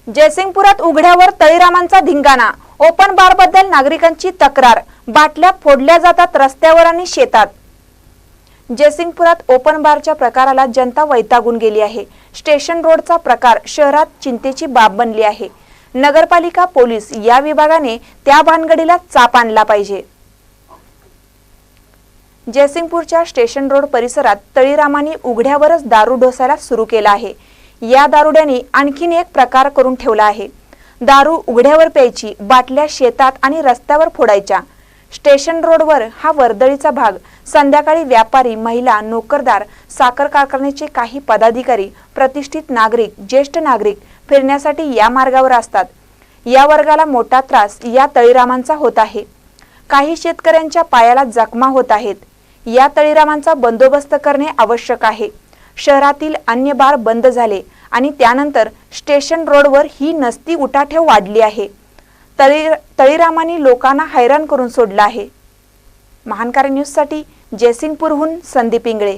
जयसिंगपुरात उघड्यावर तळीरामांचा धिंगाणा। Open bar बद्दल नागरिकांची तक्रार। बाटल्या फोडल्या जातात रस्त्यावर आणि शेतात। जयसिंगपुरात ओपन बारच्या प्रकाराला जनता वैतागून गेली आहे। स्टेशन रोडचा प्रकार शहरात चिंतेची बाब बनली आहे। नगरपालिका पोलीस या विभागाने त्या भानगडीला चाप आणला पाहिजे। जयसिंगपूरच्या स्टेशन रोड परिसरात तळीरामांनी उघड्यावरच दारू ढोसायला सुरू केला आहे। या दारुड्यांनी आणखीन एक प्रकार करून ठेवला आहे। दारू उघड्यावर प्यायची, बाटल्या शेतात आणि रस्त्यावर फोडायच्या। स्टेशन रोडवर हा वर्दळीचा भाग। संध्याकाळी व्यापारी, महिला, नोकरदार, साखर कारखान्याचे काही पदाधिकारी, प्रतिष्ठित नागरिक, ज्येष्ठ नागरिक फिरण्यासाठी या मार्गावर असतात। या वर्गाला मोठा त्रास या तळीरामांचा होत आहे। काही शेतकऱ्यांच्या पायाला जखमा होत आहेत। या तळीरामांचा बंदोबस्त करणे आवश्यक आहे। शहरातील अन्य बार बंद झाले आणि त्यानंतर स्टेशन रोडवर ही नसती उठाठेव वाढली आहे। तळीरामांनी लोकांना हैराण करून सोडलं आहे। महानकारी न्यूज साठी जयसिंगपूरहून संदीप इंगळे।